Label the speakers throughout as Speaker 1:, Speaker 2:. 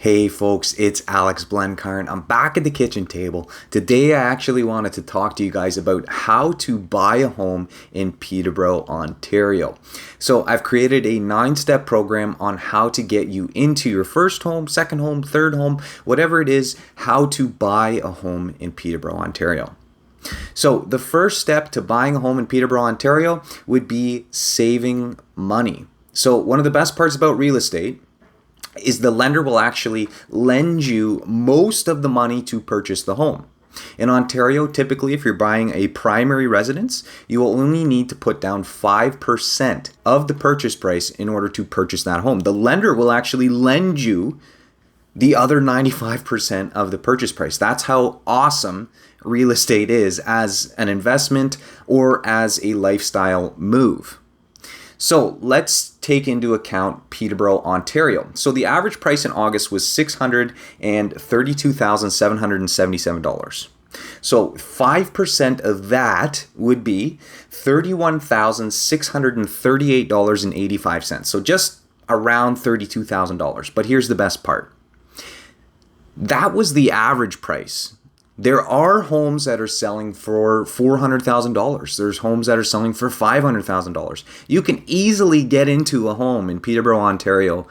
Speaker 1: Hey folks, it's Alex Blencarn. I'm back at the kitchen table. Today I actually wanted to talk to you guys about how to buy a home in Peterborough, Ontario. So I've created a 9-step program on how to get you into your first home, second home, third home, whatever it is, how to buy a home in Peterborough, Ontario. So the first step to buying a home in Peterborough, Ontario would be saving money. So one of the best parts about real estate is the lender will actually lend you most of the money to purchase the home. In Ontario, typically, if you're buying a primary residence, you will only need to put down 5% of the purchase price in order to purchase that home. The lender will actually lend you the other 95% of the purchase price. That's how awesome real estate is as an investment or as a lifestyle move. So let's take into account Peterborough, Ontario. So the average price in August was $632,777. So 5% of that would be $31,638.85. So just around $32,000. But here's the best part. That was the average price. There are homes that are selling for $400,000. There's homes that are selling for $500,000. You can easily get into a home in Peterborough, Ontario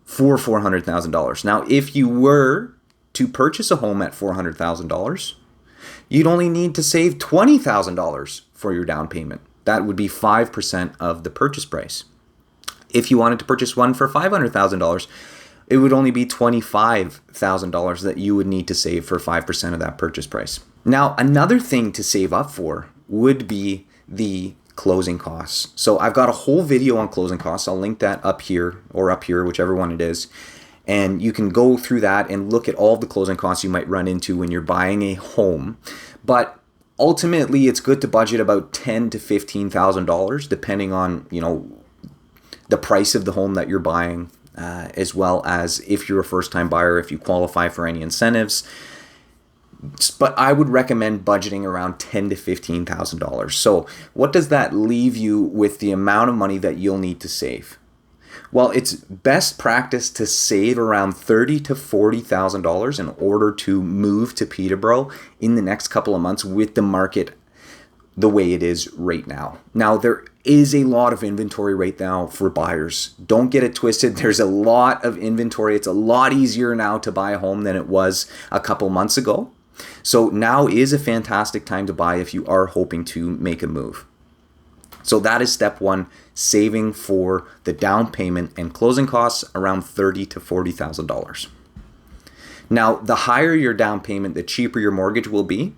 Speaker 1: for $400,000. Now, if you were to purchase a home at $400,000, you'd only need to save $20,000 for your down payment. That would be 5% of the purchase price. If you wanted to purchase one for $500,000, it would only be $25,000 that you would need to save for 5% of that purchase price. Now, another thing to save up for would be the closing costs. So I've got a whole video on closing costs. I'll link that up here or up here, whichever one it is. And you can go through that and look at all the closing costs you might run into when you're buying a home. But ultimately, it's good to budget about $10,000 to $15,000, depending on, the price of the home that you're buying. As well as if you're a first-time buyer, if you qualify for any incentives. But I would recommend budgeting around $10,000 to $15,000. So what does that leave you with the amount of money that you'll need to save? Well, it's best practice to save around $30,000 to $40,000 in order to move to Peterborough in the next couple of months with the market the way it is right now. Now, there is a lot of inventory right now for buyers. Don't get it twisted. There's a lot of inventory. It's a lot easier now to buy a home than it was a couple months ago. So now is a fantastic time to buy if you are hoping to make a move. So that is step one, saving for the down payment and closing costs around $30,000 to $40,000. Now, the higher your down payment, the cheaper your mortgage will be.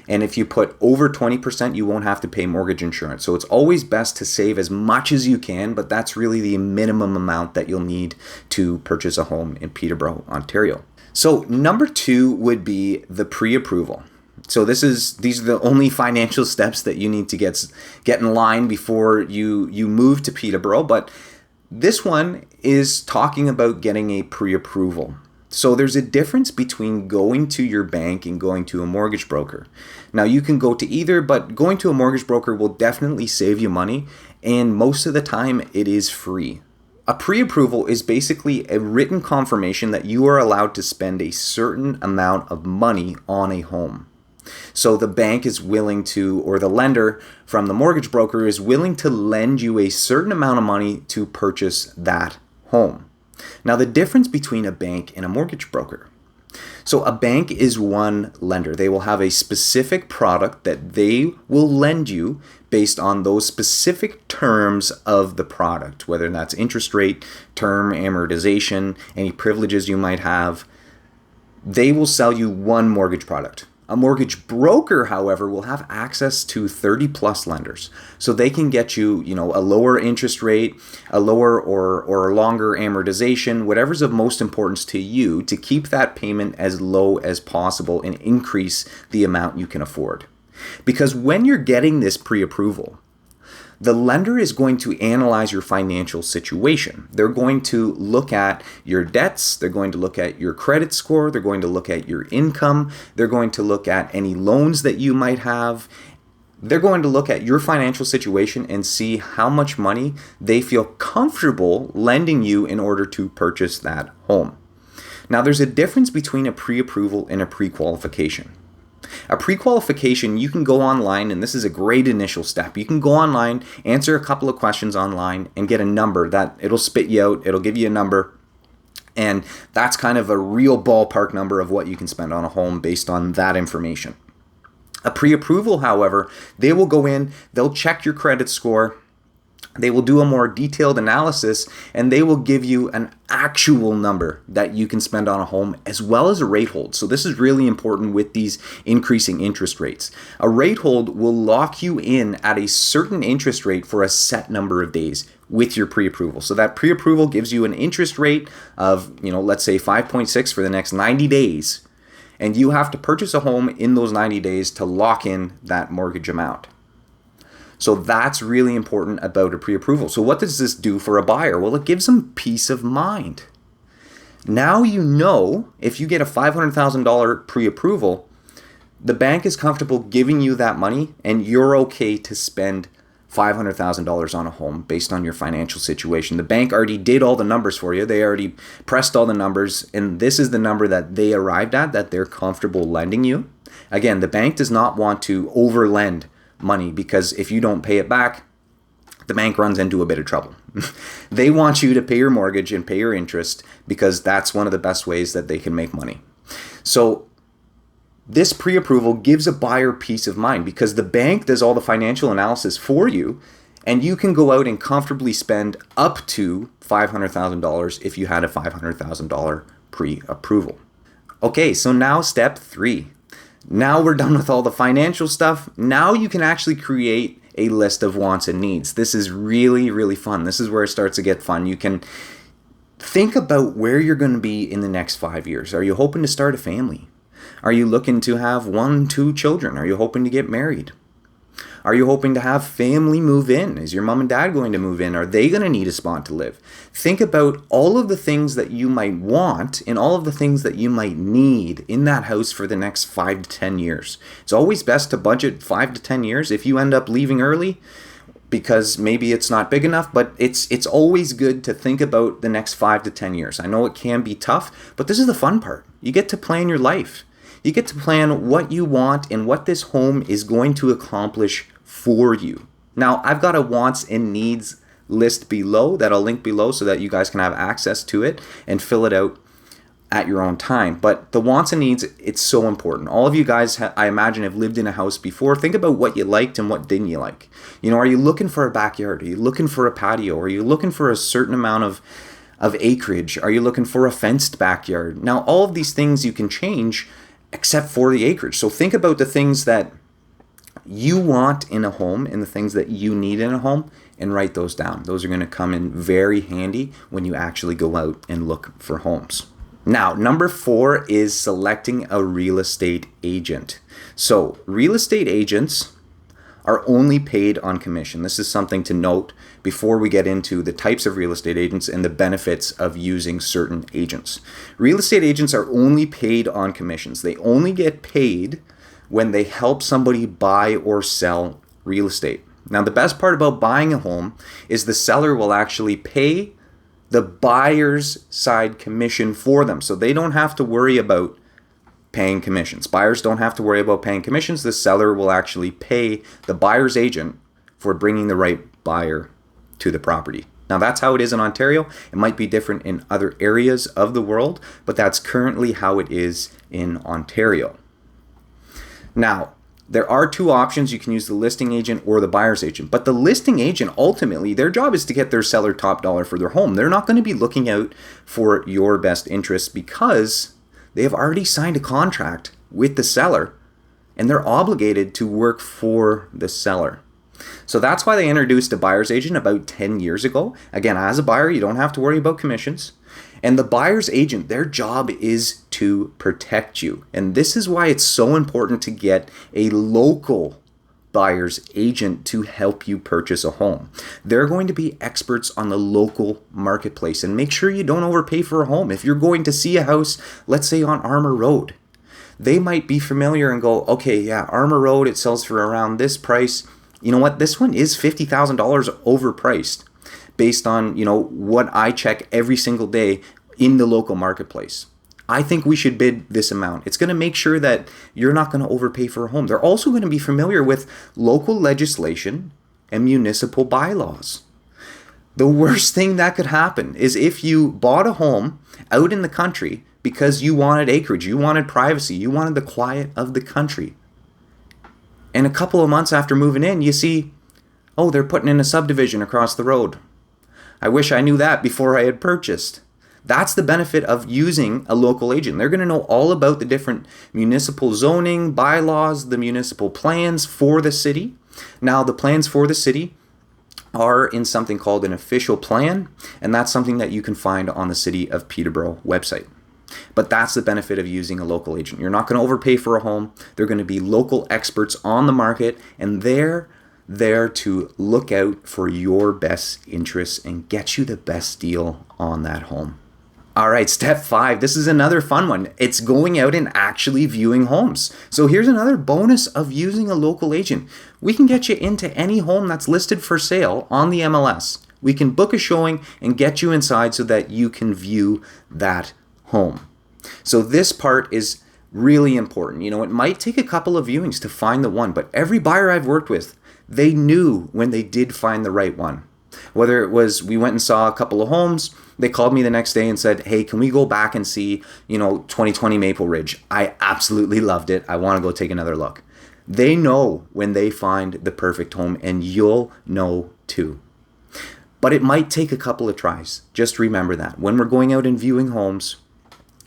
Speaker 1: And if you put over 20%, you won't have to pay mortgage insurance. So it's always best to save as much as you can, but that's really the minimum amount that you'll need to purchase a home in Peterborough, Ontario. So number 2 would be the pre-approval. So these are the only financial steps that you need to get in line before you move to Peterborough. But this one is talking about getting a pre-approval. So there's a difference between going to your bank and going to a mortgage broker. Now, you can go to either, but going to a mortgage broker will definitely save you money, and most of the time it is free. A pre-approval is basically a written confirmation that you are allowed to spend a certain amount of money on a home. So the bank is willing to, or the lender from the mortgage broker is willing to lend you a certain amount of money to purchase that home. Now, the difference between a bank and a mortgage broker. So a bank is one lender. They will have a specific product that they will lend you based on those specific terms of the product, whether that's interest rate, term, amortization, any privileges you might have. They will sell you one mortgage product. A mortgage broker, however, will have access to 30 plus lenders. So they can get you, a lower interest rate, a lower or longer amortization, whatever's of most importance to you to keep that payment as low as possible and increase the amount you can afford. Because when you're getting this pre-approval, the lender is going to analyze your financial situation. They're going to look at your debts. They're going to look at your credit score. They're going to look at your income. They're going to look at any loans that you might have. They're going to look at your financial situation and see how much money they feel comfortable lending you in order to purchase that home. Now, there's a difference between a pre-approval and a pre-qualification. A pre-qualification, you can go online, and this is a great initial step. You can go online, answer a couple of questions online, and get a number that it'll spit you out. It'll give you a number, and that's kind of a real ballpark number of what you can spend on a home based on that information. A pre-approval, however, they will go in, they'll check your credit score, they will do a more detailed analysis, and they will give you an actual number that you can spend on a home, as well as a rate hold. So this is really important with these increasing interest rates. A rate hold will lock you in at a certain interest rate for a set number of days with your pre-approval. So that pre-approval gives you an interest rate of, let's say 5.6 for the next 90 days. And you have to purchase a home in those 90 days to lock in that mortgage amount. So that's really important about a pre-approval. So what does this do for a buyer? Well, it gives them peace of mind. Now you know if you get a $500,000 pre-approval, the bank is comfortable giving you that money and you're okay to spend $500,000 on a home based on your financial situation. The bank already did all the numbers for you. They already pressed all the numbers, and this is the number that they arrived at that they're comfortable lending you. Again, the bank does not want to overlend money, because if you don't pay it back, the bank runs into a bit of trouble. They want you to pay your mortgage and pay your interest, because that's one of the best ways that they can make money. So this pre-approval gives a buyer peace of mind, because the bank does all the financial analysis for you, and you can go out and comfortably spend up to $500,000 if you had a $500,000 pre-approval. Okay, so now step 3. Now we're done with all the financial stuff. Now you can actually create a list of wants and needs. This is really, really fun. This is where it starts to get fun. You can think about where you're going to be in the next 5 years. Are you hoping to start a family? Are you looking to have 1, 2 children? Are you hoping to get married? Are you hoping to have family move in? Is your mom and dad going to move in? Are they going to need a spot to live? Think about all of the things that you might want and all of the things that you might need in that house for the next 5 to 10 years. It's always best to budget 5 to 10 years. If you end up leaving early because maybe it's not big enough, but it's always good to think about the next 5 to 10 years. I know it can be tough, but this is the fun part. You get to plan your life. You get to plan what you want and what this home is going to accomplish for you. Now, I've got a wants and needs list below that I'll link below so that you guys can have access to it and fill it out at your own time. But the wants and needs, it's so important. All of you guys, I imagine, have lived in a house before. Think about what you liked and what didn't you like. Are you looking for a backyard? Are you looking for a patio? Are you looking for a certain amount of acreage? Are you looking for a fenced backyard? Now, all of these things you can change except for the acreage. So think about the things that you want in a home and the things that you need in a home, and write those down. Those are going to come in very handy when you actually go out and look for homes. Now, number 4 is selecting a real estate agent. So real estate agents are only paid on commission. This is something to note before we get into the types of real estate agents and the benefits of using certain agents. Real estate agents are only paid on commissions. They only get paid when they help somebody buy or sell real estate. Now, the best part about buying a home is the seller will actually pay the buyer's side commission for them. So they don't have to worry about paying commissions. Buyers don't have to worry about paying commissions. The seller will actually pay the buyer's agent for bringing the right buyer to the property. Now, that's how it is in Ontario. It might be different in other areas of the world, but that's currently how it is in Ontario. Now, there are 2 options. You can use the listing agent or the buyer's agent. But the listing agent, ultimately, their job is to get their seller top dollar for their home. They're not going to be looking out for your best interests because they have already signed a contract with the seller and they're obligated to work for the seller. So that's why they introduced a buyer's agent about 10 years ago. Again, as a buyer, you don't have to worry about commissions. And the buyer's agent, their job is to protect you. And this is why it's so important to get a local buyer's agent to help you purchase a home. They're going to be experts on the local marketplace, and make sure you don't overpay for a home. If you're going to see a house, let's say on Armour Road, they might be familiar and go, okay, yeah, Armour Road, it sells for around this price. You know what? This one is $50,000 overpriced based on, what I check every single day in the local marketplace. I think we should bid this amount. It's going to make sure that you're not going to overpay for a home. They're also going to be familiar with local legislation and municipal bylaws. The worst thing that could happen is if you bought a home out in the country because you wanted acreage, you wanted privacy, you wanted the quiet of the country. And a couple of months after moving in, you see, oh, they're putting in a subdivision across the road. I wish I knew that before I had purchased. That's the benefit of using a local agent. They're going to know all about the different municipal zoning, bylaws, the municipal plans for the city. Now, the plans for the city are in something called an official plan, and that's something that you can find on the City of Peterborough website. But that's the benefit of using a local agent. You're not going to overpay for a home. They're going to be local experts on the market, and they're there to look out for your best interests and get you the best deal on that home. All right, step 5. This is another fun one. It's going out and actually viewing homes. So here's another bonus of using a local agent. We can get you into any home that's listed for sale on the MLS. We can book a showing and get you inside so that you can view that home. So this part is really important. You know, it might take a couple of viewings to find the one, but every buyer I've worked with, they knew when they did find the right one. Whether it was we went and saw a couple of homes, they called me the next day and said, hey, can we go back and see, 2020 Maple Ridge? I absolutely loved it. I want to go take another look. They know when they find the perfect home, and you'll know too. But it might take a couple of tries. Just remember that. When we're going out and viewing homes,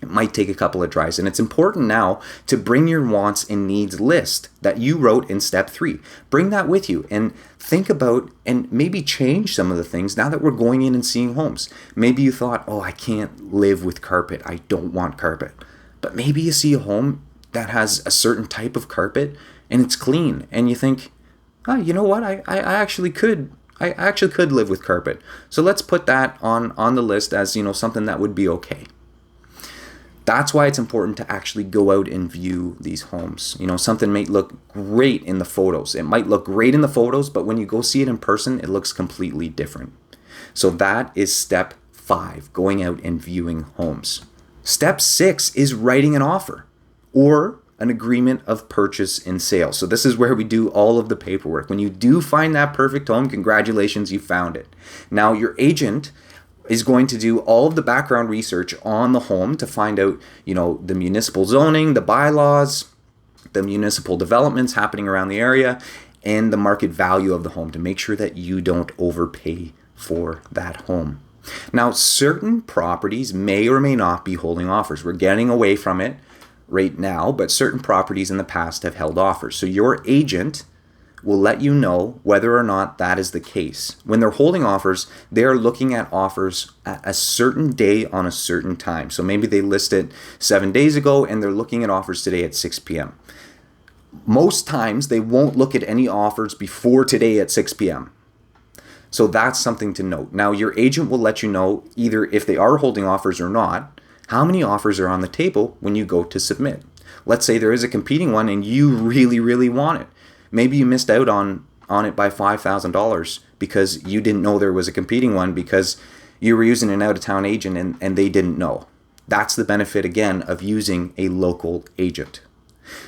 Speaker 1: it might take a couple of tries. And it's important now to bring your wants and needs list that you wrote in step 3. Bring that with you and think about and maybe change some of the things now that we're going in and seeing homes. Maybe you thought, oh, I can't live with carpet. I don't want carpet. But maybe you see a home that has a certain type of carpet and it's clean. And you think, oh, you know what? I actually could live with carpet. So let's put that on the list as, something that would be okay. That's why it's important to actually go out and view these homes. Something may look great in the photos. It might look great in the photos, but when you go see it in person, it looks completely different. So that is step 5, going out and viewing homes. Step 6 is writing an offer or an agreement of purchase and sale. So this is where we do all of the paperwork. When you do find that perfect home, congratulations, you found it. Now your agent is going to do all of the background research on the home to find out, the municipal zoning, the bylaws, the municipal developments happening around the area, and the market value of the home to make sure that you don't overpay for that home. Now, certain properties may or may not be holding offers. We're getting away from it right now, but certain properties in the past have held offers. So your agent will let you know whether or not that is the case. When they're holding offers, they're looking at offers at a certain day on a certain time. So maybe they listed 7 days ago and they're looking at offers today at 6 p.m. Most times they won't look at any offers before today at 6 p.m. So that's something to note. Now your agent will let you know either if they are holding offers or not, how many offers are on the table when you go to submit. Let's say there is a competing one and you really, really want it. Maybe you missed out on it by $5,000 because you didn't know there was a competing one because you were using an out-of-town agent and they didn't know. That's the benefit, again, of using a local agent.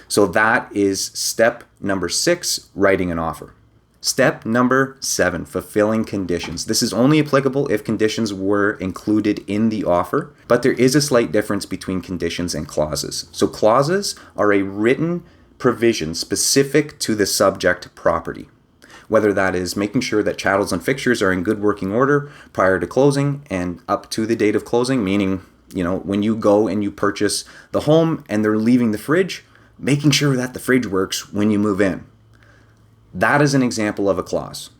Speaker 1: So that is step number 6, writing an offer. Step number 7, fulfilling conditions. This is only applicable if conditions were included in the offer, but there is a slight difference between conditions and clauses. So clauses are a written provision specific to the subject property, whether that is making sure that chattels and fixtures are in good working order prior to closing and up to the date of closing, meaning, when you go and you purchase the home and they're leaving the fridge, making sure that the fridge works when you move in. That is an example of a clause.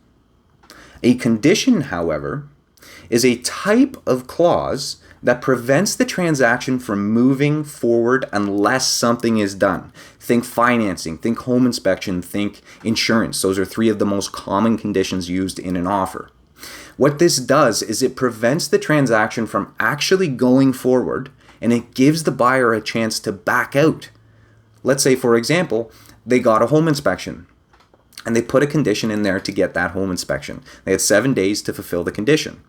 Speaker 1: A condition, however, is a type of clause that prevents the transaction from moving forward unless something is done. Think financing, think home inspection, think insurance. Those are 3 of the most common conditions used in an offer. What this does is it prevents the transaction from actually going forward, and it gives the buyer a chance to back out. Let's say, for example, they got a home inspection and they put a condition in there to get that home inspection. They had 7 days to fulfill the condition.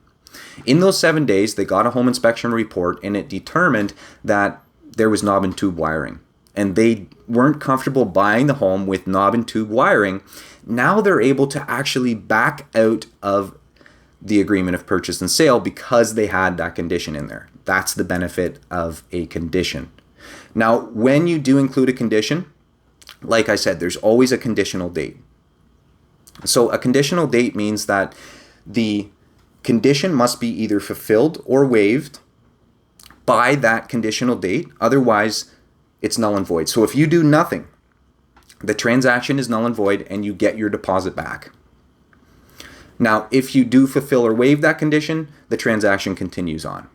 Speaker 1: In those 7 days, they got a home inspection report and it determined that there was knob and tube wiring, and they weren't comfortable buying the home with knob and tube wiring, now they're able to actually back out of the agreement of purchase and sale because they had that condition in there. That's the benefit of a condition. Now, when you do include a condition, like I said, there's always a conditional date. So a conditional date means that the condition must be either fulfilled or waived by that conditional date. Otherwise, it's null and void. So if you do nothing, the transaction is null and void and you get your deposit back. Now, if you do fulfill or waive that condition, the transaction continues on.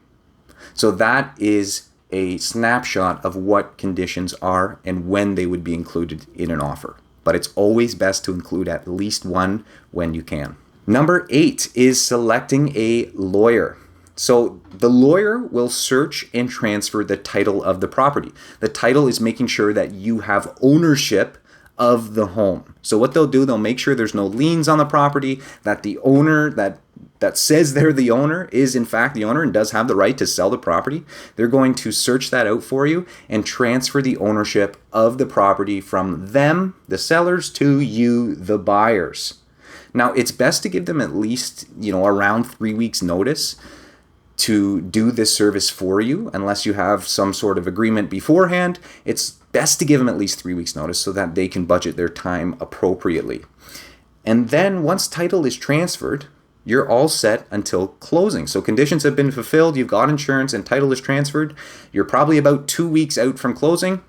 Speaker 1: So that is a snapshot of what conditions are and when they would be included in an offer. But it's always best to include at least one when you can. Number 8 is selecting a lawyer. So the lawyer will search and transfer the title of the property. The title is making sure that you have ownership of the home. So what they'll do, they'll make sure there's no liens on the property, that the owner that says they're the owner is in fact the owner and does have the right to sell the property. They're going to search that out for you and transfer the ownership of the property from them, the sellers, to you, the buyers. Now, it's best to give them at least, around 3 weeks notice to do this service for you. Unless you have some sort of agreement beforehand, it's best to give them at least 3 weeks notice so that they can budget their time appropriately. And then once title is transferred, you're all set until closing. So conditions have been fulfilled, you've got insurance, and title is transferred. You're probably about 2 weeks out from closing,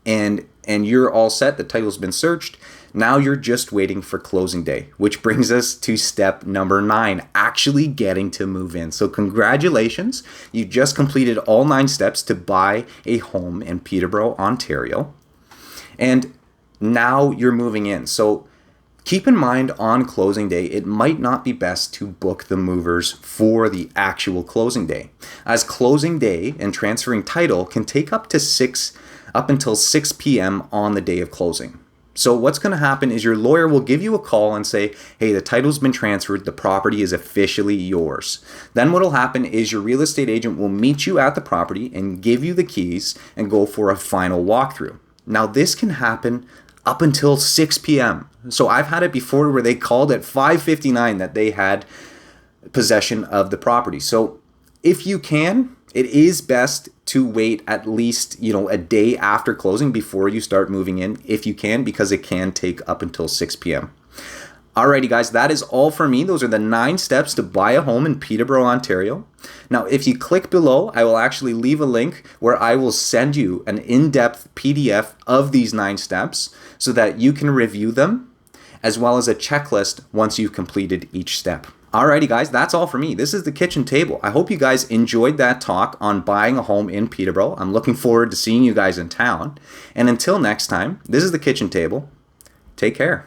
Speaker 1: and you're all set. The title's been searched. Now you're just waiting for closing day, which brings us to step number 9, actually getting to move in. So congratulations, you just completed all 9 steps to buy a home in Peterborough, Ontario. And now you're moving in. So keep in mind on closing day, it might not be best to book the movers for the actual closing day, as closing day and transferring title can take up until 6 p.m. on the day of closing. So what's going to happen is your lawyer will give you a call and say, hey, the title's been transferred, the property is officially yours. Then what will happen is your real estate agent will meet you at the property and give you the keys and go for a final walkthrough. Now this can happen up until 6 p.m. So I've had it before where they called at 5:59 that they had possession of the property. So if you can, it is best to wait at least, a day after closing before you start moving in, if you can, because it can take up until 6 p.m. Alrighty guys, that is all for me. Those are the 9 steps to buy a home in Peterborough, Ontario. Now, if you click below, I will actually leave a link where I will send you an in-depth PDF of these 9 steps so that you can review them, as well as a checklist once you've completed each step. Alrighty guys, that's all for me. This is the kitchen table. I hope you guys enjoyed that talk on buying a home in Peterborough. I'm looking forward to seeing you guys in town. And until next time, this is the kitchen table. Take care.